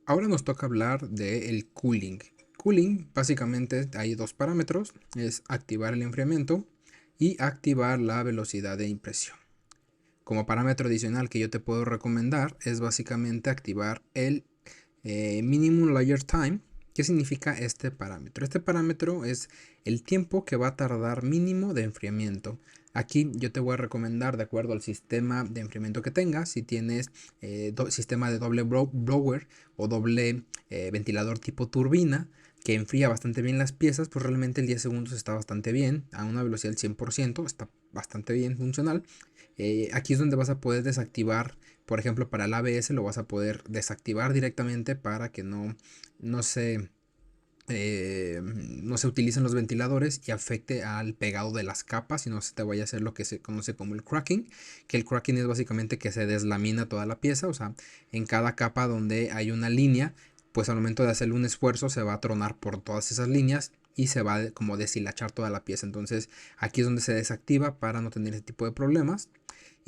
Ahora nos toca hablar del cooling. Cooling, básicamente hay dos parámetros, es activar el enfriamiento y activar la velocidad de impresión. Como parámetro adicional que yo te puedo recomendar es básicamente activar el minimum layer time. ¿Qué significa este parámetro? Este parámetro es el tiempo que va a tardar mínimo de enfriamiento. Aquí yo te voy a recomendar de acuerdo al sistema de enfriamiento que tengas. Si tienes sistema de doble blower o doble ventilador tipo turbina que enfría bastante bien las piezas, pues realmente el 10 segundos está bastante bien. A una velocidad del 100% está bastante bien funcional. Aquí es donde vas a poder desactivar, por ejemplo, para el ABS lo vas a poder desactivar directamente para que no se, no se utilicen los ventiladores y afecte al pegado de las capas y no se te vaya a hacer lo que se conoce como el cracking, que el cracking es básicamente que se deslamina toda la pieza, o sea, en cada capa donde hay una línea, pues al momento de hacerle un esfuerzo se va a tronar por todas esas líneas y se va como deshilachar toda la pieza. Entonces aquí es donde se desactiva para no tener ese tipo de problemas.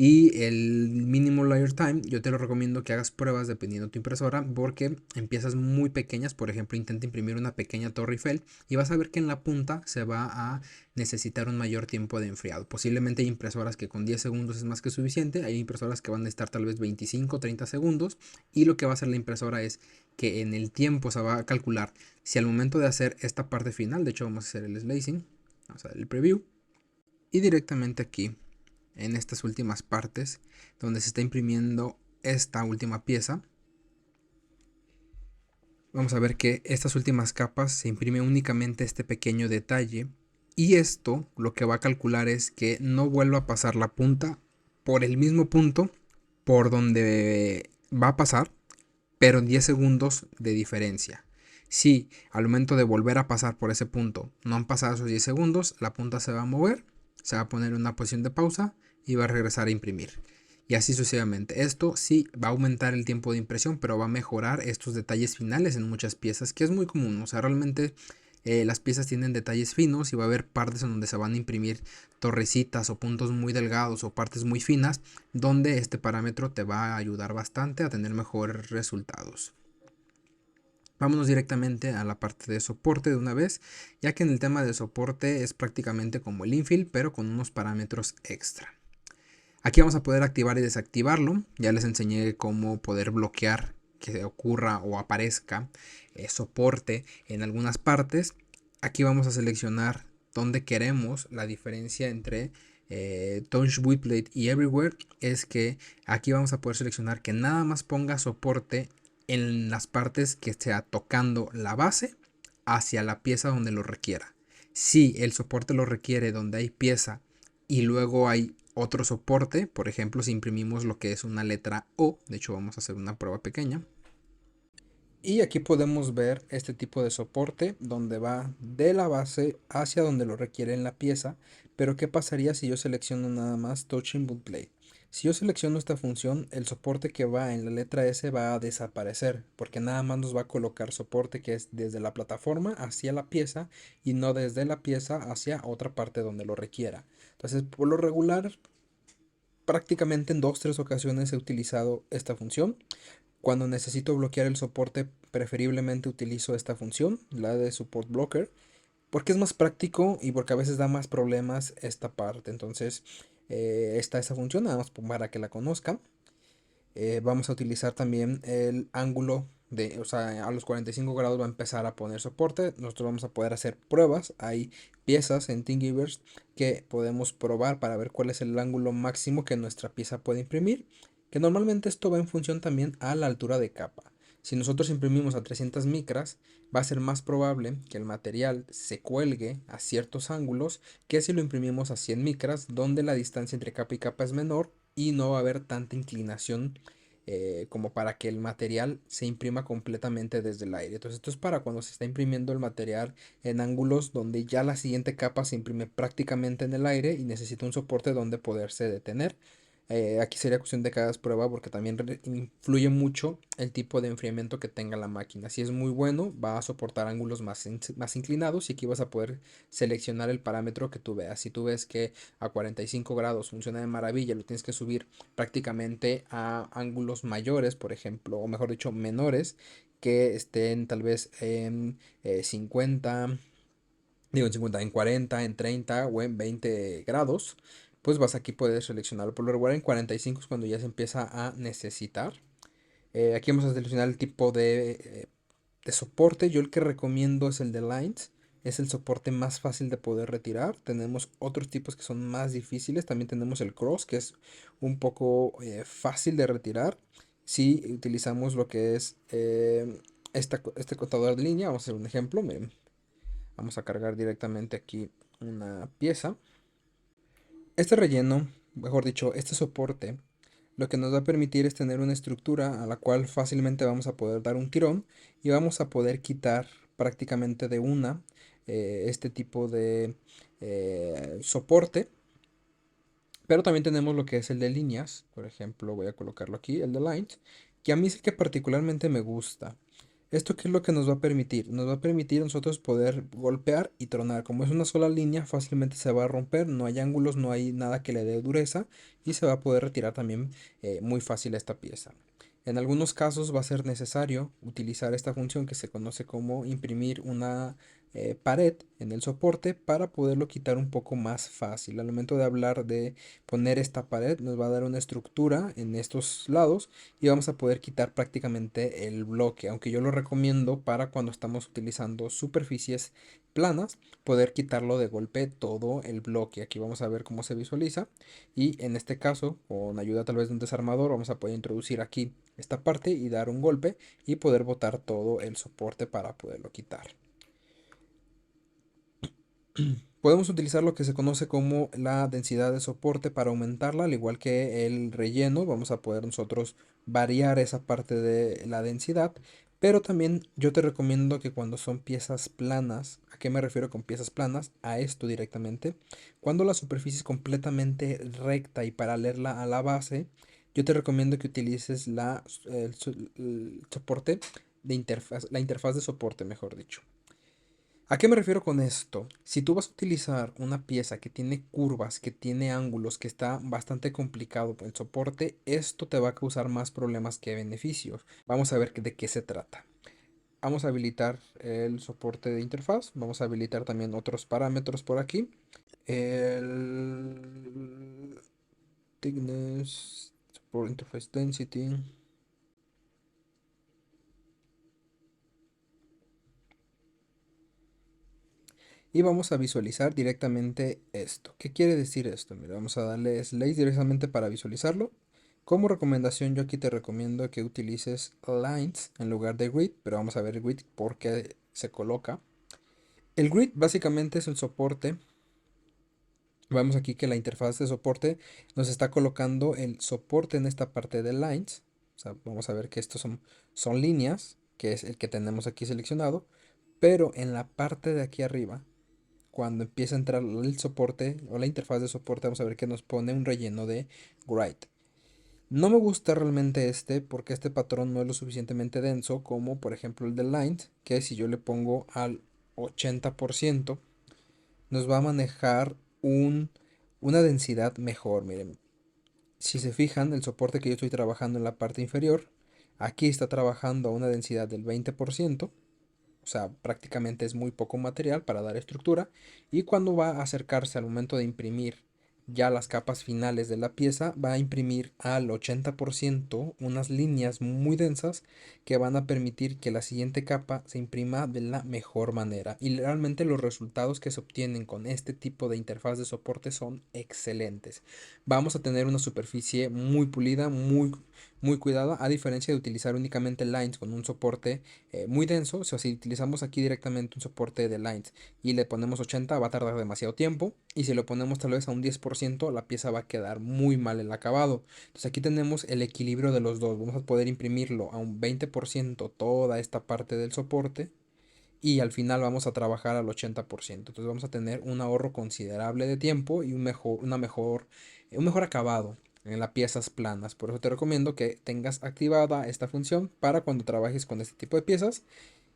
Y el mínimo layer time, yo te lo recomiendo que hagas pruebas dependiendo de tu impresora, porque empiezas muy pequeñas. Por ejemplo, intenta imprimir una pequeña Torre Eiffel y vas a ver que en la punta se va a necesitar un mayor tiempo de enfriado. Posiblemente hay impresoras que con 10 segundos es más que suficiente, hay impresoras que van a necesitar tal vez 25 30 segundos, y lo que va a hacer la impresora es que en el tiempo se va a calcular si al momento de hacer esta parte final, de hecho vamos a hacer el slicing, vamos a ver el preview, y directamente aquí en estas últimas partes donde se está imprimiendo esta última pieza, vamos a ver que estas últimas capas se imprime únicamente este pequeño detalle, y esto lo que va a calcular es que no vuelva a pasar la punta por el mismo punto por donde va a pasar, pero en 10 segundos de diferencia. Si al momento de volver a pasar por ese punto no han pasado esos 10 segundos, la punta se va a mover, se va a poner en una posición de pausa y va a regresar a imprimir. Y así sucesivamente. Esto sí va a aumentar el tiempo de impresión, pero va a mejorar estos detalles finales en muchas piezas, que es muy común. O sea, realmente las piezas tienen detalles finos y va a haber partes en donde se van a imprimir torrecitas o puntos muy delgados o partes muy finas, donde este parámetro te va a ayudar bastante a tener mejores resultados. Vámonos directamente a la parte de soporte de una vez, ya que en el tema de soporte es prácticamente como el infill, pero con unos parámetros extra. Aquí vamos a poder activar y desactivarlo. Ya les enseñé cómo poder bloquear que ocurra o aparezca soporte en algunas partes. Aquí vamos a seleccionar donde queremos la diferencia entre Touch Plate y Everywhere. Es que aquí vamos a poder seleccionar que nada más ponga soporte en las partes que esté tocando la base hacia la pieza donde lo requiera. Si el soporte lo requiere donde hay pieza y luego hay otro soporte, por ejemplo, si imprimimos lo que es una letra O, de hecho vamos a hacer una prueba pequeña. Y aquí podemos ver este tipo de soporte donde va de la base hacia donde lo requiere en la pieza. Pero ¿qué pasaría si yo selecciono nada más Touching Bootplate? Si yo selecciono esta función, el soporte que va en la letra S va a desaparecer, porque nada más nos va a colocar soporte que es desde la plataforma hacia la pieza y no desde la pieza hacia otra parte donde lo requiera. Entonces, por lo regular, prácticamente en 2 3 ocasiones he utilizado esta función. Cuando necesito bloquear el soporte, preferiblemente utilizo esta función, la de Support Blocker, porque es más práctico y porque a veces da más problemas esta parte. Entonces, está esa función, nada más para que la conozcan. Vamos a utilizar también el ángulo de, o sea, a los 45 grados va a empezar a poner soporte. Nosotros vamos a poder hacer pruebas. Hay piezas en Thingiverse que podemos probar para ver cuál es el ángulo máximo que nuestra pieza puede imprimir. Que normalmente esto va en función también a la altura de capa. Si nosotros imprimimos a 300 micras, va a ser más probable que el material se cuelgue a ciertos ángulos que si lo imprimimos a 100 micras, donde la distancia entre capa y capa es menor y no va a haber tanta inclinación como para que el material se imprima completamente desde el aire. Entonces esto es para cuando se está imprimiendo el material en ángulos donde ya la siguiente capa se imprime prácticamente en el aire y necesita un soporte donde poderse detener. Aquí sería cuestión de que hagas prueba porque también influye mucho el tipo de enfriamiento que tenga la máquina. Si es muy bueno, va a soportar ángulos más inclinados y aquí vas a poder seleccionar el parámetro que tú veas. Si tú ves que a 45 grados funciona de maravilla, lo tienes que subir prácticamente a ángulos mayores, por ejemplo, o mejor dicho, menores, que estén tal vez en 50, digo en 50, en 40, en 30 o en 20 grados, pues vas aquí puedes seleccionarlo. Por lo regular en 45 es cuando ya se empieza a necesitar. Aquí vamos a seleccionar el tipo de soporte. Yo el que recomiendo es el de Lines. Es el soporte más fácil de poder retirar. Tenemos otros tipos que son más difíciles. También tenemos el Cross, que es un poco fácil de retirar. Si utilizamos lo que es este contador de línea, vamos a hacer un ejemplo. Miren, vamos a cargar directamente aquí una pieza. Este relleno, mejor dicho, este soporte, lo que nos va a permitir es tener una estructura a la cual fácilmente vamos a poder dar un tirón y vamos a poder quitar prácticamente de una este tipo de soporte. Pero también tenemos lo que es el de líneas, por ejemplo, voy a colocarlo aquí, el de lines, que a mí es el que particularmente me gusta. ¿Esto qué es lo que nos va a permitir? Nos va a permitir a nosotros poder golpear y tronar. Como es una sola línea, fácilmente se va a romper, no hay ángulos, no hay nada que le dé dureza y se va a poder retirar también muy fácil esta pieza. En algunos casos va a ser necesario utilizar esta función que se conoce como imprimir una pared en el soporte para poderlo quitar un poco más fácil. Al momento de hablar de poner esta pared nos va a dar una estructura en estos lados y vamos a poder quitar prácticamente el bloque, aunque yo lo recomiendo para cuando estamos utilizando superficies planas, poder quitarlo de golpe todo el bloque. Aquí vamos a ver cómo se visualiza y en este caso, con ayuda tal vez de un desarmador, vamos a poder introducir aquí esta parte y dar un golpe y poder botar todo el soporte para poderlo quitar. Podemos utilizar lo que se conoce como la densidad de soporte para aumentarla, al igual que el relleno. Vamos a poder nosotros variar esa parte de la densidad. Pero también yo te recomiendo que cuando son piezas planas, ¿a qué me refiero con piezas planas? A esto directamente. Cuando la superficie es completamente recta y paralela a la base, yo te recomiendo que utilices el soporte de interfaz, la interfaz de soporte, mejor dicho. ¿A qué me refiero con esto? Si tú vas a utilizar una pieza que tiene curvas, que tiene ángulos, que está bastante complicado el soporte, esto te va a causar más problemas que beneficios. Vamos a ver de qué se trata. Vamos a habilitar el soporte de interfaz. Vamos a habilitar también otros parámetros por aquí. El thickness, support interface density. Y vamos a visualizar directamente esto. ¿Qué quiere decir esto? Mira, vamos a darle Slice directamente para visualizarlo. Como recomendación, yo aquí te recomiendo que utilices Lines en lugar de Grid, pero vamos a ver el Grid porque se coloca. El Grid básicamente es el soporte. Vemos aquí que la interfaz de soporte nos está colocando el soporte en esta parte de Lines. O sea, vamos a ver que estos son líneas, que es el que tenemos aquí seleccionado. Pero en la parte de aquí arriba cuando empieza a entrar el soporte o la interfaz de soporte, vamos a ver que nos pone un relleno de Write. No me gusta realmente este porque este patrón no es lo suficientemente denso como por ejemplo el de Lines, que si yo le pongo al 80% nos va a manejar una densidad mejor. Miren, si se fijan, el soporte que yo estoy trabajando en la parte inferior, aquí está trabajando a una densidad del 20%. O sea, prácticamente es muy poco material para dar estructura. Y cuando va a acercarse al momento de imprimir ya las capas finales de la pieza, va a imprimir al 80% unas líneas muy densas que van a permitir que la siguiente capa se imprima de la mejor manera. Y realmente los resultados que se obtienen con este tipo de interfaz de soporte son excelentes. Vamos a tener una superficie muy pulida, muy cuidada, a diferencia de utilizar únicamente lines con un soporte muy denso. O sea, si utilizamos aquí directamente un soporte de lines y le ponemos 80 va a tardar demasiado tiempo, y si lo ponemos tal vez a un 10% la pieza va a quedar muy mal el acabado. Entonces aquí tenemos el equilibrio de los dos. Vamos a poder imprimirlo a un 20% toda esta parte del soporte y al final vamos a trabajar al 80%. Entonces vamos a tener un ahorro considerable de tiempo y un mejor acabado. en las piezas planas. Por eso te recomiendo que tengas activada esta función para cuando trabajes con este tipo de piezas.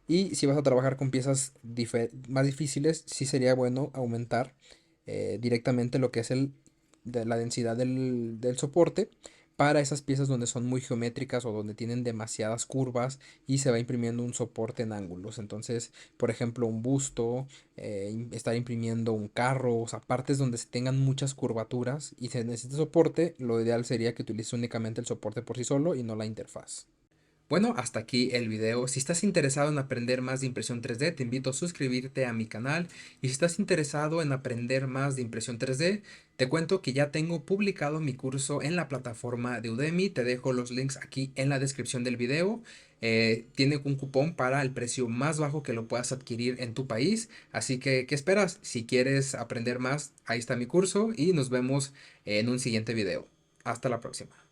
Y si vas a trabajar con piezas más difíciles, sí sería bueno aumentar directamente lo que es la densidad del soporte para esas piezas donde son muy geométricas o donde tienen demasiadas curvas y se va imprimiendo un soporte en ángulos. Entonces, por ejemplo, un busto, estar imprimiendo un carro, o sea, partes donde se tengan muchas curvaturas y se necesita soporte, lo ideal sería que utilices únicamente el soporte por sí solo y no la interfaz. Bueno, hasta aquí el video. Si estás interesado en aprender más de impresión 3D, te invito a suscribirte a mi canal. Y si estás interesado en aprender más de impresión 3D, te cuento que ya tengo publicado mi curso en la plataforma de Udemy. Te dejo los links aquí en la descripción del video. Tiene un cupón para el precio más bajo que lo puedas adquirir en tu país. Así que, ¿qué esperas? Si quieres aprender más, ahí está mi curso y nos vemos en un siguiente video. Hasta la próxima.